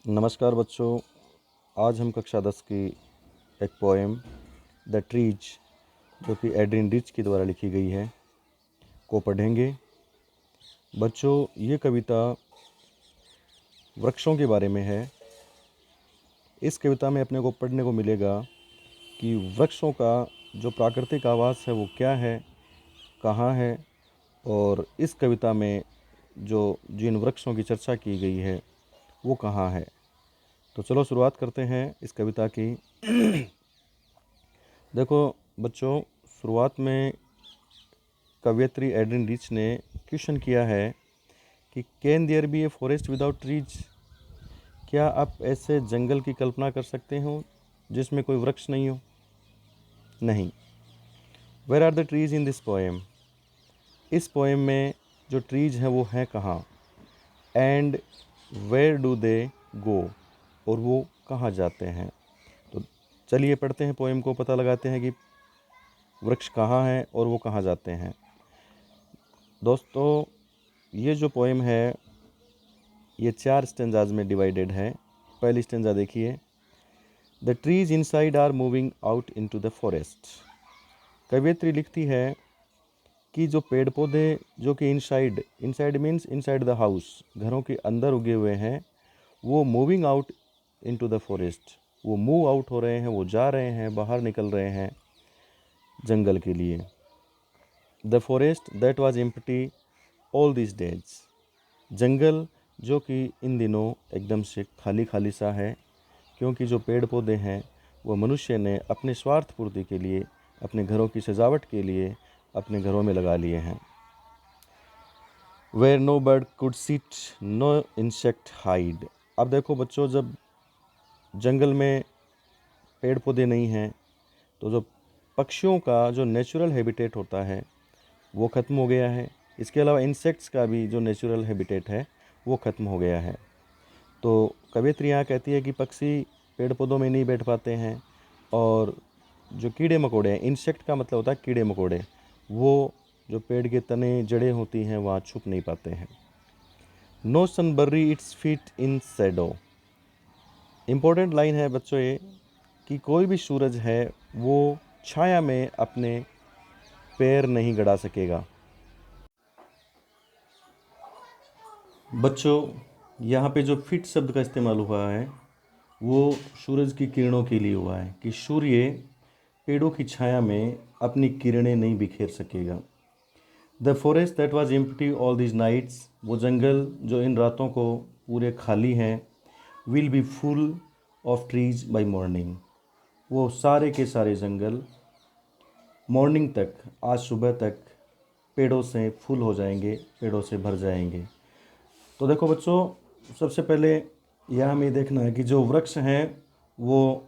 नमस्कार बच्चों। आज हम कक्षा 10 की एक पोएम द ट्रीज जो कि एड्रिन रिच के द्वारा लिखी गई है को पढ़ेंगे। बच्चों, ये कविता वृक्षों के बारे में है। इस कविता में अपने को पढ़ने को मिलेगा कि वृक्षों का जो प्राकृतिक आवास है वो क्या है, कहाँ है, और इस कविता में जो जिन वृक्षों की चर्चा की गई है वो कहाँ है। तो चलो शुरुआत करते हैं इस कविता की। देखो बच्चों, शुरुआत में कवयित्री एड्रिन रिच ने क्वेश्चन किया है कि can there be a forest without trees. क्या आप ऐसे जंगल की कल्पना कर सकते हो जिसमें कोई वृक्ष नहीं हो? नहीं। Where are the trees in this poem. इस पोएम में जो ट्रीज हैं वो हैं कहाँ? And where do they go, और वो कहाँ जाते हैं? तो चलिए पढ़ते हैं पोएम को, पता लगाते हैं कि वृक्ष कहाँ हैं और वो कहाँ जाते हैं। दोस्तों, ये जो पोएम है ये 4 स्टेंजाज में डिवाइडेड है। पहली स्टेंजा देखिए। The trees inside are moving out into the forest. कवयित्री लिखती है कि जो पेड़ पौधे जो कि inside means inside the house, घरों के अंदर उगे हुए हैं, वो moving out into the forest, वो मूव आउट हो रहे हैं, वो जा रहे हैं, बाहर निकल रहे हैं जंगल के लिए। The forest that was empty all this days. जंगल जो कि इन दिनों एकदम से खाली खाली सा है, क्योंकि जो पेड़ पौधे हैं वो मनुष्य ने अपने स्वार्थ पूर्ति के लिए, अपने घरों की सजावट के लिए अपने घरों में लगा लिए हैं। Where no bird could sit, no insect hide. अब देखो बच्चों, जब जंगल में पेड़ पौधे नहीं हैं तो जो पक्षियों का जो नेचुरल हैबिटेट होता है वो ख़त्म हो गया है। इसके अलावा इंसेक्ट्स का भी जो नेचुरल हैबिटेट है वो ख़त्म हो गया है। तो कवयित्री यहाँ कहती है कि पक्षी पेड़ पौधों में नहीं बैठ पाते हैं, और जो कीड़े मकोड़े हैं, इंसेक्ट का मतलब होता है कीड़े मकोड़े, वो जो पेड़ के तने जड़ें होती हैं वहाँ छुप नहीं पाते हैं। No sun bury its feet in shadow. Important line है बच्चों ये कि कोई भी सूरज है वो छाया में अपने पैर नहीं गड़ा सकेगा। बच्चों, यहाँ पे जो फिट शब्द का इस्तेमाल हुआ है वो सूरज की किरणों के लिए हुआ है कि सूर्य पेड़ों की छाया में अपनी किरणें नहीं बिखेर सकेगा। The forest that was empty all this nights. वो जंगल जो इन रातों को पूरे खाली हैं, will be full of trees by morning. वो सारे के सारे जंगल मॉर्निंग तक, आज सुबह तक पेड़ों से फुल हो जाएंगे, पेड़ों से भर जाएंगे। तो देखो बच्चों, सबसे पहले यह हमें देखना है कि जो वृक्ष हैं वो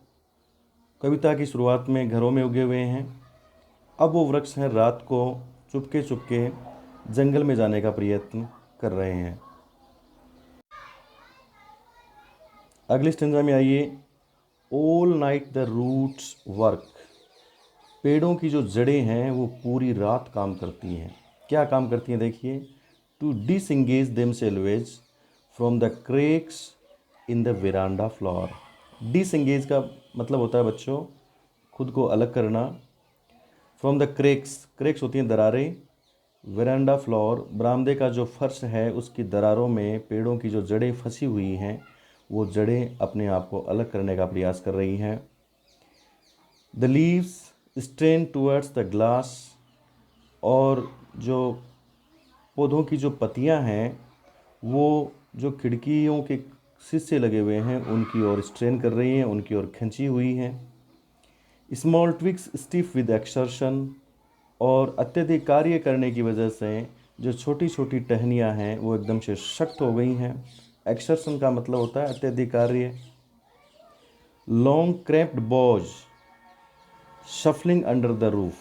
कविता की शुरुआत में घरों में उगे हुए हैं। अब वो वृक्ष हैं रात को चुपके चुपके जंगल में जाने का प्रयत्न कर रहे हैं। अगली स्टेंजा में आइए। All night the roots work. पेड़ों की जो जड़ें हैं वो पूरी रात काम करती हैं। क्या काम करती हैं देखिए। To disengage themselves from the cracks in the veranda floor. Disengage का मतलब होता है बच्चों खुद को अलग करना। फ्रॉम द क्रेक्स, क्रेक्स होती हैं दरारें। वेरांडा फ्लोर, बरामदे का जो फर्श है उसकी दरारों में पेड़ों की जो जड़ें फंसी हुई हैं वो जड़ें अपने आप को अलग करने का प्रयास कर रही हैं। The leaves strain towards the glass. और जो पौधों की जो पत्तियां हैं वो जो खिड़कियों के शीशे लगे हुए हैं उनकी ओर स्ट्रेन कर रही हैं, उनकी ओर खींची हुई हैं। Small twigs stiff with exertion. और अत्यधिक कार्य करने की वजह से जो छोटी छोटी टहनियाँ हैं वो एकदम से सख्त हो गई हैं। एक्सर्शन का मतलब होता है अत्यधिक कार्य। Long cramped boughs shuffling under the roof.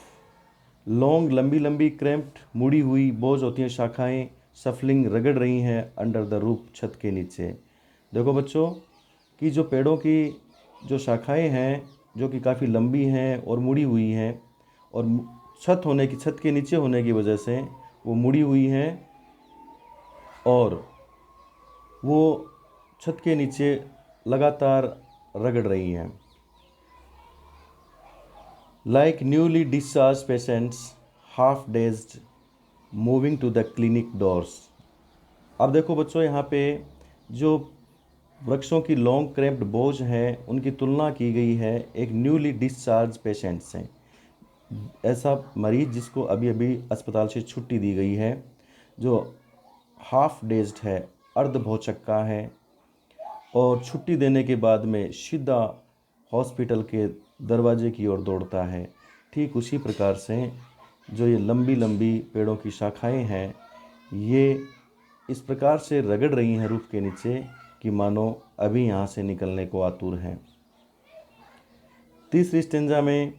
Long, लंबी लंबी, क्रैम्प्ड, मुड़ी हुई, बोझ होती हैं शाखाएं, सफलिंग रगड़ रही हैं अंडर द रूफ, छत के नीचे। देखो बच्चों कि जो पेड़ों की जो शाखाएं हैं जो कि काफ़ी लंबी हैं और मुड़ी हुई हैं, और छत के नीचे होने की वजह से वो मुड़ी हुई हैं, और वो छत के नीचे लगातार रगड़ रही हैं। Like newly discharge patients half dazed moving to the clinic doors. अब देखो बच्चों, यहाँ पे जो वृक्षों की लॉन्ग क्रैम्प्ड बोझ हैं उनकी तुलना की गई है एक न्यूली डिस्चार्ज पेशेंट से। ऐसा मरीज जिसको अभी अभी अस्पताल से छुट्टी दी गई है, जो हाफ डेज्ड है, अर्ध भौचक्का है, और छुट्टी देने के बाद में सीधा हॉस्पिटल के दरवाजे की ओर दौड़ता है। ठीक उसी प्रकार से जो ये लंबी लंबी पेड़ों की शाखाएं हैं, ये इस प्रकार से रगड़ रही हैं रूफ के नीचे कि मानो अभी यहाँ से निकलने को आतुर हैं। तीसरी स्टेंजा में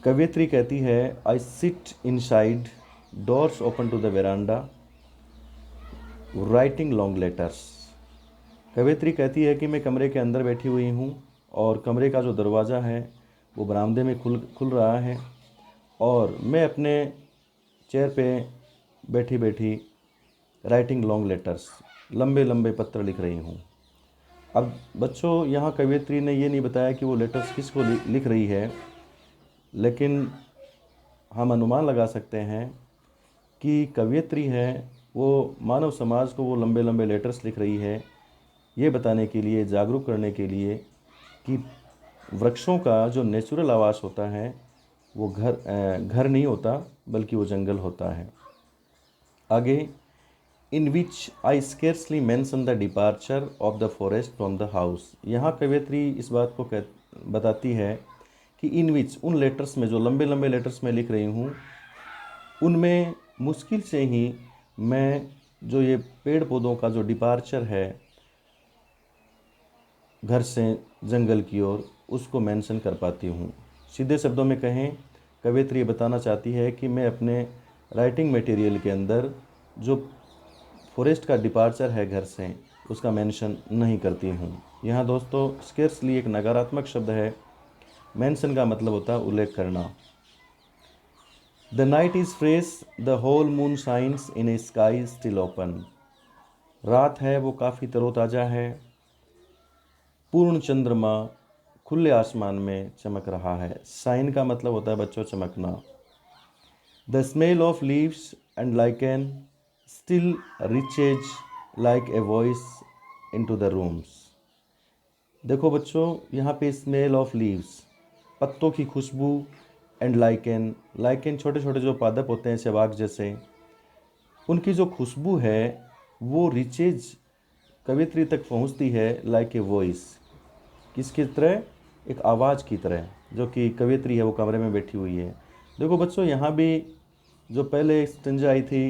कवयित्री कहती है, I sit inside, doors open to the veranda, writing long letters. कवयित्री कहती है कि मैं कमरे के अंदर बैठी हुई हूँ और कमरे का जो दरवाज़ा है वो बरामदे में खुल रहा है और मैं अपने चेयर पे बैठी बैठी राइटिंग लॉन्ग लेटर्स, लंबे लंबे पत्र लिख रही हूँ। अब बच्चों, यहाँ कवयित्री ने ये नहीं बताया कि वो लेटर्स किसको लिख रही है, लेकिन हम अनुमान लगा सकते हैं कि कवयित्री है वो मानव समाज को वो लंबे लंबे लेटर्स लिख रही है, ये बताने के लिए, जागरूक करने के लिए कि वृक्षों का जो नेचुरल आवास होता है वो घर नहीं होता, बल्कि वो जंगल होता है। आगे, in which I scarcely mention the departure of the forest from the house. यहाँ कवयित्री इस बात को बताती है कि इन विच, उन लेटर्स में, जो लंबे लंबे लेटर्स में लिख रही हूँ, उनमें मुश्किल से ही मैं जो ये पेड़ पौधों का जो डिपार्चर है घर से जंगल की ओर, उसको मेंशन कर पाती हूँ। सीधे शब्दों में कहें, कवयित्री ये बताना चाहती है कि मैं अपने राइटिंग मटेरियल के अंदर जो फॉरेस्ट का डिपार्चर है घर से, उसका मेंशन नहीं करती हूँ। यहाँ दोस्तों, स्केर्सली एक नकारात्मक शब्द है। मेंशन का मतलब होता है उल्लेख करना। The night is fresh, the whole moon shines in a sky still open. रात है वो काफ़ी तरोताज़ा है, पूर्ण चंद्रमा खुले आसमान में चमक रहा है। शाइन का मतलब होता है बच्चों चमकना। The smell of leaves and lichen still reaches like a voice into the rooms. देखो बच्चों, यहाँ पे स्मेल ऑफ लीव्स, पत्तों की खुशबू, एंड लाइकेन, लाइकेन छोटे छोटे जो पादप होते हैं शैवाल जैसे, उनकी जो खुशबू है वो रिचेज, कवित्री तक पहुँचती है, लाइक ए वॉइस, किसकी तरह, एक आवाज़ की तरह, जो कि कवित्री है वो कमरे में बैठी हुई है। देखो बच्चों, यहाँ भी जो पहले स्टेंजा आई थी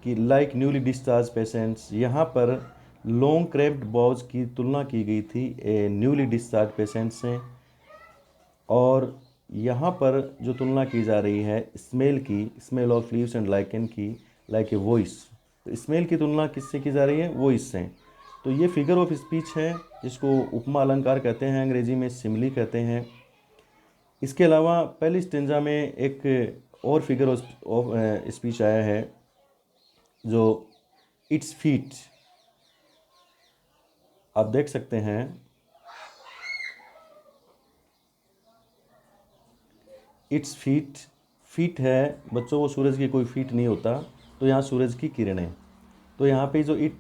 कि लाइक न्यूली डिस्चार्ज पेशेंट्स, यहाँ पर लॉन्ग क्रैम्प्ड बोझ की तुलना की गई थी ए न्यूली डिस्चार्ज पेशेंट से, और यहाँ पर जो तुलना की जा रही है स्मेल की, smell of leaves and lichen की, लाइक ए वॉइस। तो स्मेल की तुलना किससे की जा रही है, वॉइस से। तो ये फिगर ऑफ स्पीच है, जिसको उपमा अलंकार कहते हैं, अंग्रेजी में सिमिली कहते हैं। इसके अलावा पहली स्टेंजा में एक और फिगर ऑफ स्पीच आया है, जो इट्स फीट, आप देख सकते हैं। इट्स फीट, फीट है बच्चों वो सूरज की कोई फीट नहीं होता, तो यहाँ सूरज की किरणें। तो यहाँ पे जो it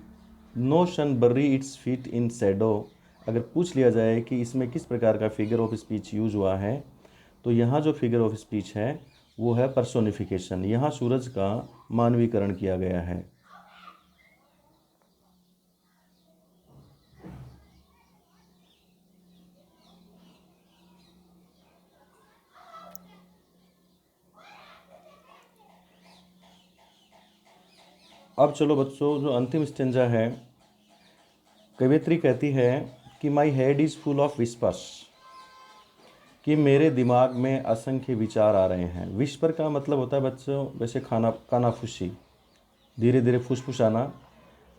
no sun bury its feet in shadow, अगर पूछ लिया जाए कि इसमें किस प्रकार का फिगर ऑफ स्पीच यूज हुआ है, तो यहाँ जो फिगर ऑफ स्पीच है वो है पर्सोनिफिकेशन। यहाँ सूरज का मानवीकरण किया गया है। अब चलो बच्चों, जो अंतिम स्टेंजा है, कवियत्री कहती है कि my head is full of whispers, कि मेरे दिमाग में असंख्य विचार आ रहे हैं। विस्पर का मतलब होता है बच्चों वैसे कानाफूसी, धीरे धीरे फुसफुसाना।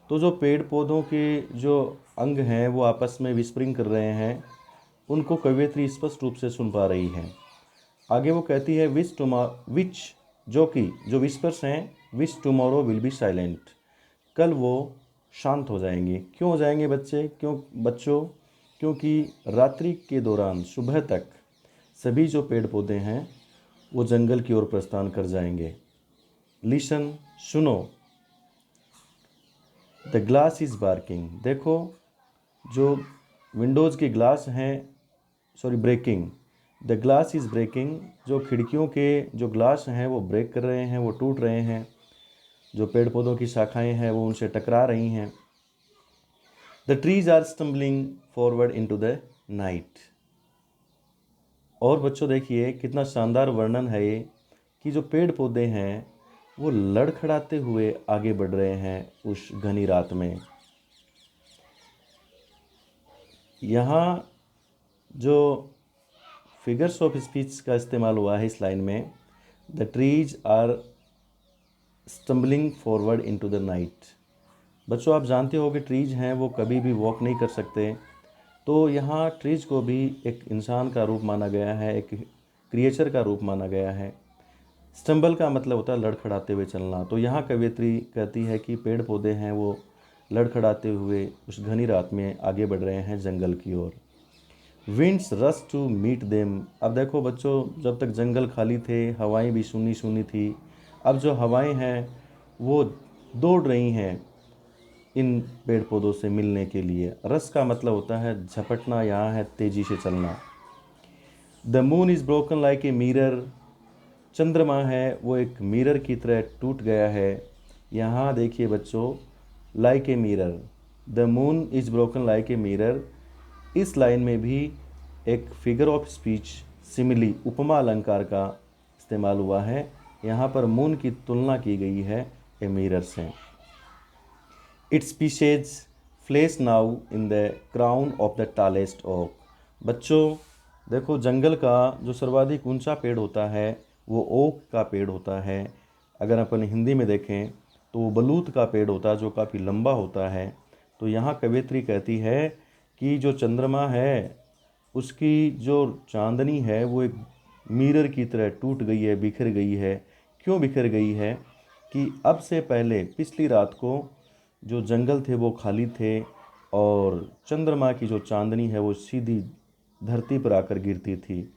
तो जो पेड़ पौधों के जो अंग हैं वो आपस में विस्परिंग कर रहे हैं, उनको कवियत्री स्पष्ट रूप से सुन पा रही है। आगे वो कहती है विच, जो विस्पर्स हैं, विच टुमारो विल बी साइलेंट, कल वो शांत हो जाएंगे। क्यों हो जाएंगे बच्चों? क्योंकि रात्रि के दौरान सुबह तक सभी जो पेड़ पौधे हैं वो जंगल की ओर प्रस्थान कर जाएंगे। लिसन, सुनो। The glass is breaking. देखो जो विंडोज़ के ग्लास हैं, breaking. The glass is breaking. जो खिड़कियों के जो ग्लास हैं वो ब्रेक कर रहे हैं, वो टूट रहे हैं। जो पेड़ पौधों की शाखाएं हैं वो उनसे टकरा रही हैं। The trees are stumbling forward into the night. और बच्चों देखिए कितना शानदार वर्णन है ये कि जो पेड़ पौधे हैं वो लड़खड़ाते हुए आगे बढ़ रहे हैं उस घनी रात में। यहाँ जो फिगर्स ऑफ स्पीच का इस्तेमाल हुआ है इस लाइन में, the trees are stumbling forward into the night. बच्चों आप जानते हो कि ट्रीज हैं वो कभी भी वॉक नहीं कर सकते, तो यहाँ ट्रीज को भी एक इंसान का रूप माना गया है, एक क्रिएचर का रूप माना गया है। स्टम्बल का मतलब होता है लड़खड़ाते हुए चलना। तो यहाँ कवियत्री कहती है कि पेड़ पौधे हैं वो लड़खड़ाते हुए उस घनी रात में आगे बढ़ रहे हैं जंगल की ओर। Winds rush to meet them. अब देखो बच्चों, जब तक जंगल खाली थे हवाएं भी सूनी सूनी थी। अब जो हवाएं हैं वो दौड़ रही हैं इन पेड़ पौधों से मिलने के लिए। रस का मतलब होता है झपटना, यहाँ है तेजी से चलना। The moon is broken like a mirror. चंद्रमा है वो एक मिरर की तरह टूट गया है। यहाँ देखिए बच्चों, like a mirror, the moon is broken like a mirror. इस लाइन में भी एक फिगर ऑफ स्पीच, सिमिली, उपमा अलंकार का इस्तेमाल हुआ है। यहाँ पर मून की तुलना की गई है ए मिरर से। Its pieces flash now in the crown of the tallest oak. बच्चों देखो, जंगल का जो सर्वाधिक ऊंचा पेड़ होता है वो ओक का पेड़ होता है। अगर अपन हिंदी में देखें तो वो बलूत का पेड़ होता है जो काफ़ी लंबा होता है। तो यहाँ कवियत्री कहती है कि जो चंद्रमा है उसकी जो चांदनी है वो एक मिरर की तरह टूट गई है, बिखर गई है। क्यों बिखर गई है? कि अब से पहले पिछली रात को जो जंगल थे वो खाली थे और चंद्रमा की जो चांदनी है वो सीधी धरती पर आकर गिरती थी।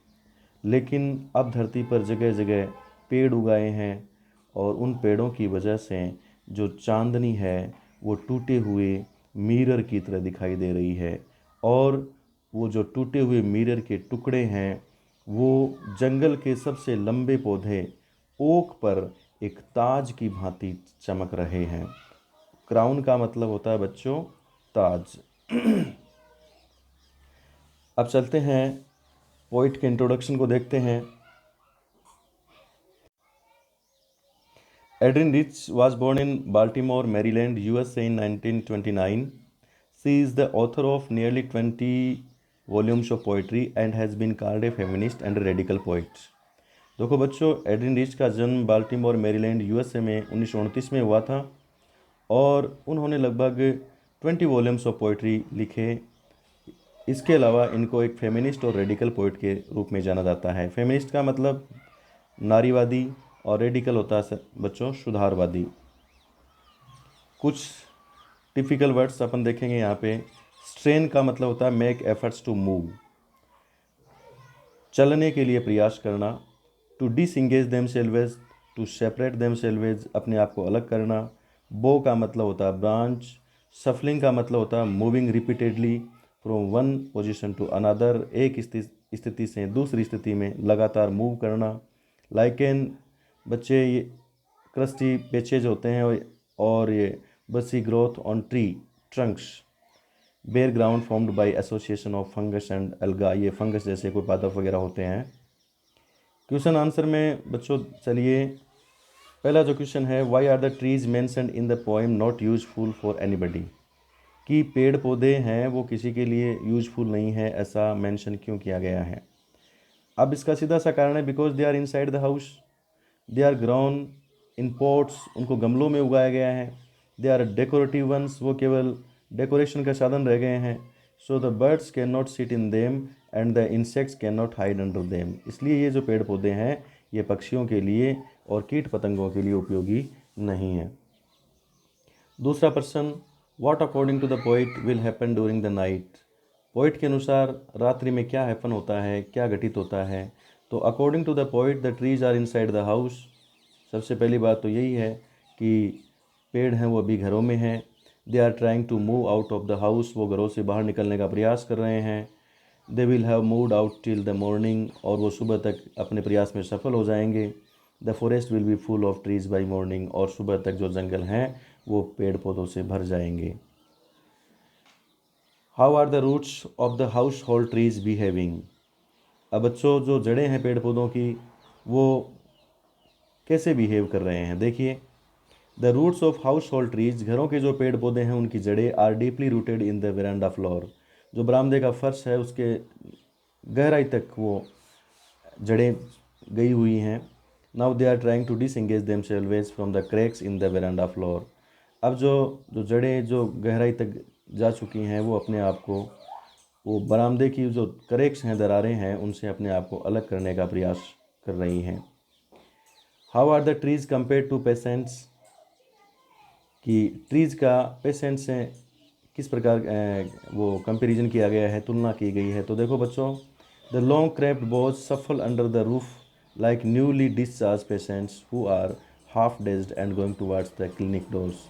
लेकिन अब धरती पर जगह जगह पेड़ उगाए हैं और उन पेड़ों की वजह से जो चांदनी है वो टूटे हुए मिरर की तरह दिखाई दे रही है। और वो जो टूटे हुए मिरर के टुकड़े हैं वो जंगल के सबसे लंबे पौधे ओक पर एक ताज की भांति चमक रहे हैं। क्राउन का मतलब होता है बच्चों ताज। अब चलते हैं पोइट के इंट्रोडक्शन को देखते हैं। Adrian rich was born in Baltimore, Maryland, USA in 1929. She is the author of nearly 20 volumes of poetry and has been called a feminist and a radical poet. देखो बच्चों, एड्रिन रिच का जन्म Baltimore Maryland USA में 1929 में हुआ था और उन्होंने लगभग 20 वॉल्यूम्स ऑफ पोइट्री लिखे। इसके अलावा इनको एक फेमिनिस्ट और रेडिकल पोइट के रूप में जाना जाता है। फेमिनिस्ट का मतलब नारीवादी और रेडिकल होता है बच्चों सुधारवादी। कुछ टिपिकल वर्ड्स अपन देखेंगे यहाँ पे। स्ट्रेन का मतलब होता है मेक एफर्ट्स टू मूव, चलने के लिए प्रयास करना। टू डिसएंगेज देमसेल्वेज, टू सेपरेट देमसेल्वेज, अपने आप को अलग करना। बो का मतलब होता है ब्रांच। सफलिंग का मतलब होता है moving repeatedly from one position to another, एक स्थिति से दूसरी स्थिति में लगातार मूव करना। लाइकेन बच्चे ये क्रस्टी पेचेज होते हैं और ये bushy growth on tree trunks. Bare ground formed by association of fungus and alga, ये फंगस जैसे कोई पादप वगैरह होते हैं। क्वेश्चन आंसर में बच्चों चलिए, पहला जो क्वेश्चन है, why are the trees mentioned in the poem not useful for anybody. कि पेड़ पौधे हैं वो किसी के लिए यूजफुल नहीं है, ऐसा मेंशन क्यों किया गया है? अब इसका सीधा सा कारण है because they are inside the house, they are ground in pots, उनको गमलों में उगाया गया है। दे आर डेकोरेटिव वंस, वो केवल डेकोरेशन का साधन रह गए हैं। So the birds can not sit in them and the insects can not hide under them. इसलिए ये जो पेड़ पौधे हैं ये पक्षियों के लिए और कीट पतंगों के लिए उपयोगी नहीं है। दूसरा प्रश्न, what according to the poet will happen during the night. Poet के अनुसार रात्रि में क्या हैपन होता है, क्या घटित होता है। तो according to the poet the trees are inside the house. सबसे पहली बात तो यही है कि पेड़ हैं वो अभी घरों में हैं। They are trying to move out of the house, वो घरों से बाहर निकलने का प्रयास कर रहे हैं। They will have moved out till the morning, और वो सुबह तक अपने प्रयास में सफल हो जाएंगे। The forest will be full of trees by morning, और सुबह तक जो जंगल हैं वो पेड़ पौधों से भर जाएंगे। How are the roots of the household trees behaving. अब बच्चों जो जड़ें हैं पेड़ पौधों की वो कैसे बिहेव कर रहे हैं, देखिए। The roots of household trees, घरों के जो पेड़ पौधे हैं उनकी जड़ें are deeply rooted in the veranda floor, जो बरामदे का फर्श है उसके गहराई तक वो जड़ें गई हुई हैं। Now they are trying to disengage themselves from the cracks in the veranda floor. अब जो जो जड़ें जो गहराई तक जा चुकी हैं वो अपने आप को, वो बरामदे की जो क्रैक्स हैं, दरारें हैं, उनसे अपने आप को अलग करने का प्रयास कर रही हैं। How are the trees compare to patients, कि ट्रीज का पेशेंट से किस प्रकार वो कंपैरिजन किया गया है, तुलना की गई है। तो देखो बच्चों, the long cramped boughs shuffle under the roof like newly discharge patients who are half dazed and going towards the clinic doors.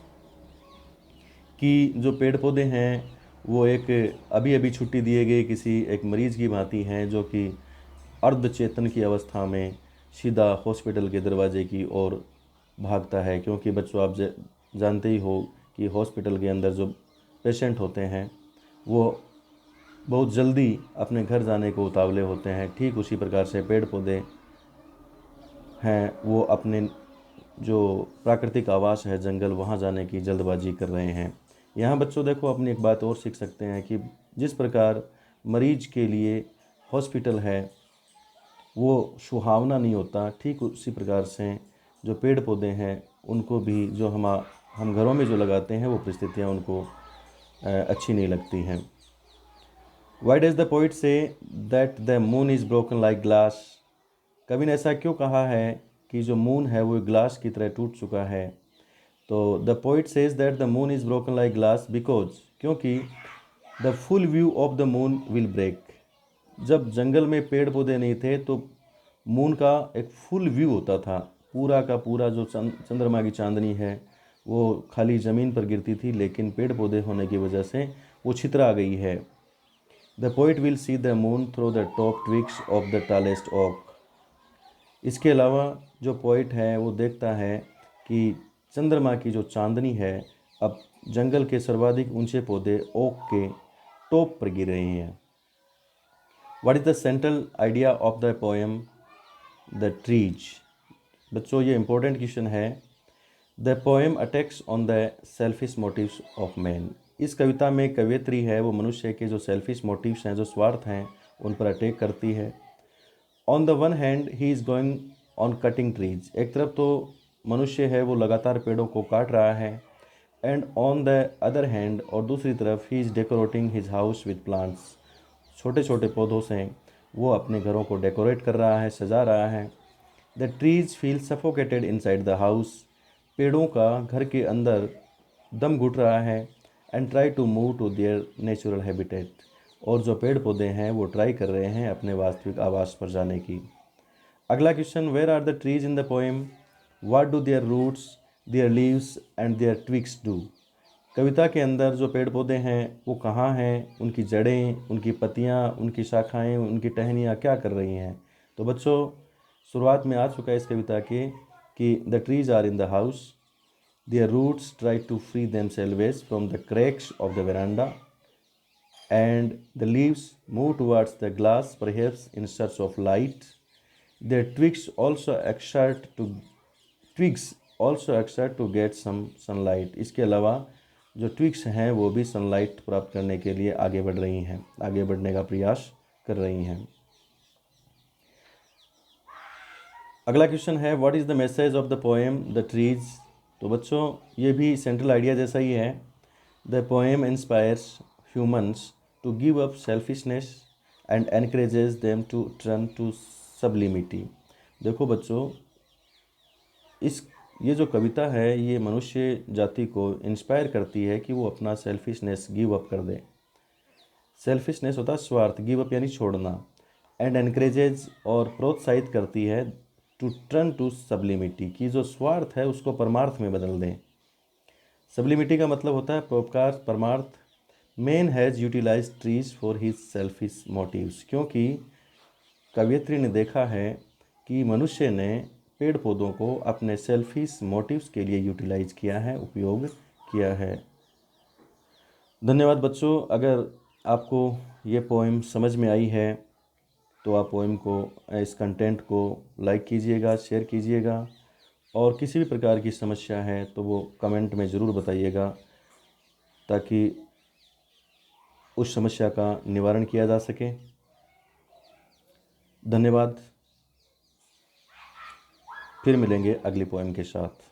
कि जो पेड़ पौधे हैं वो एक अभी अभी छुट्टी दिए गए किसी एक मरीज की भांति हैं, जो कि अर्ध चेतन की अवस्था में सीधा हॉस्पिटल के दरवाजे की ओर भागता है। क्योंकि बच्चों आप जानते ही हो कि हॉस्पिटल के अंदर जो पेशेंट होते हैं वो बहुत जल्दी अपने घर जाने को उतावले होते हैं। ठीक उसी प्रकार से पेड़ पौधे हैं वो अपने जो प्राकृतिक आवास है जंगल, वहाँ जाने की जल्दबाजी कर रहे हैं। यहाँ बच्चों देखो अपनी एक बात और सीख सकते हैं कि जिस प्रकार मरीज के लिए हॉस्पिटल है वो सुहावना नहीं होता, ठीक उसी प्रकार से जो पेड़ पौधे हैं उनको भी जो हम घरों में जो लगाते हैं वो परिस्थितियाँ उनको अच्छी नहीं लगती हैं। Why does the poet say that the moon is broken like glass. कवि ने ऐसा क्यों कहा है कि जो मून है वो ग्लास की तरह टूट चुका है। तो the poet says that the moon is broken like glass because, क्योंकि the full view of the moon will break. जब जंगल में पेड़ पौधे नहीं थे तो मून का एक फुल व्यू होता था, पूरा का पूरा जो चंद्रमा की चांदनी है वो खाली ज़मीन पर गिरती थी, लेकिन पेड़ पौधे होने की वजह से वो छितरा गई है। The poet will see the moon through the top twigs of the tallest oak. इसके अलावा जो पोइट है वो देखता है कि चंद्रमा की जो चांदनी है अब जंगल के सर्वाधिक ऊंचे पौधे ओक के टॉप पर गिर रहे हैं। What is the central idea of the poem the trees. बच्चों ये इंपॉर्टेंट क्वेश्चन है। The poem attacks on the selfish motives of man. इस कविता में कवयित्री है वो मनुष्य के जो सेल्फिश मोटिव्स हैं, जो स्वार्थ हैं, उन पर अटैक करती है। On the one hand he is going on cutting trees. एक तरफ तो मनुष्य है वो लगातार पेड़ों को काट रहा है, and on the other hand, और दूसरी तरफ he is decorating his house with plants. छोटे छोटे पौधों से वो अपने घरों को डेकोरेट कर रहा है, सजा रहा है। The trees feel suffocated inside the house. पेड़ों का घर के अंदर दम घुट रहा है। And try to move to their natural habitat. और जो पेड़ पौधे हैं वो ट्राई कर रहे हैं अपने वास्तविक आवास पर जाने की। अगला question, where are the trees in the poem, what do their roots, their leaves and their twigs do. कविता के अंदर जो पेड़ पौधे हैं वो कहाँ हैं, उनकी जड़ें, उनकी पत्तियाँ, उनकी शाखाएँ, उनकी टहनियाँ क्या कर रही हैं। तो बच्चों शुरुआत में आ चुका है इस कविता के कि the trees are in the house, their roots try to free themselves from the cracks of the veranda, and the leaves move towards the glass, perhaps in search of light. Their twigs also exert to get some sunlight. इसके अलावा जो twigs हैं वो भी sunlight प्राप्त करने के लिए आगे बढ़ रही हैं, आगे बढ़ने का प्रयास कर रही हैं। अगला क्वेश्चन है, what is the message of the poem the trees. तो बच्चों ये भी सेंट्रल आइडिया जैसा ही है। The poem inspires humans to give up selfishness and encourages them to turn to sublimity। देखो बच्चों इस ये जो कविता है ये मनुष्य जाति को इंस्पायर करती है कि वो अपना सेल्फिशनेस गिव अप कर दे। सेल्फिशनेस होता है स्वार्थ, गिव अप यानी छोड़ना। एंड एनकरेजेज और प्रोत्साहित करती है टू टर्न टू सब्लिमिटी, कि जो स्वार्थ है उसको परमार्थ में बदल दें। सब्लिमिटी का मतलब होता है परोपकार, परमार्थ। Man has utilize trees for his selfish motives, क्योंकि कवयित्री ने देखा है कि मनुष्य ने पेड़ पौधों को अपने सेल्फिश मोटिव्स के लिए यूटिलाइज किया है, उपयोग किया है। धन्यवाद बच्चों। अगर आपको ये पोएम समझ में आई है तो आप पोएम को, इस कंटेंट को लाइक कीजिएगा, शेयर कीजिएगा, और किसी भी प्रकार की समस्या है तो वो कमेंट में ज़रूर बताइएगा ताकि उस समस्या का निवारण किया जा सके। धन्यवाद। फिर मिलेंगे अगली पोएम के साथ।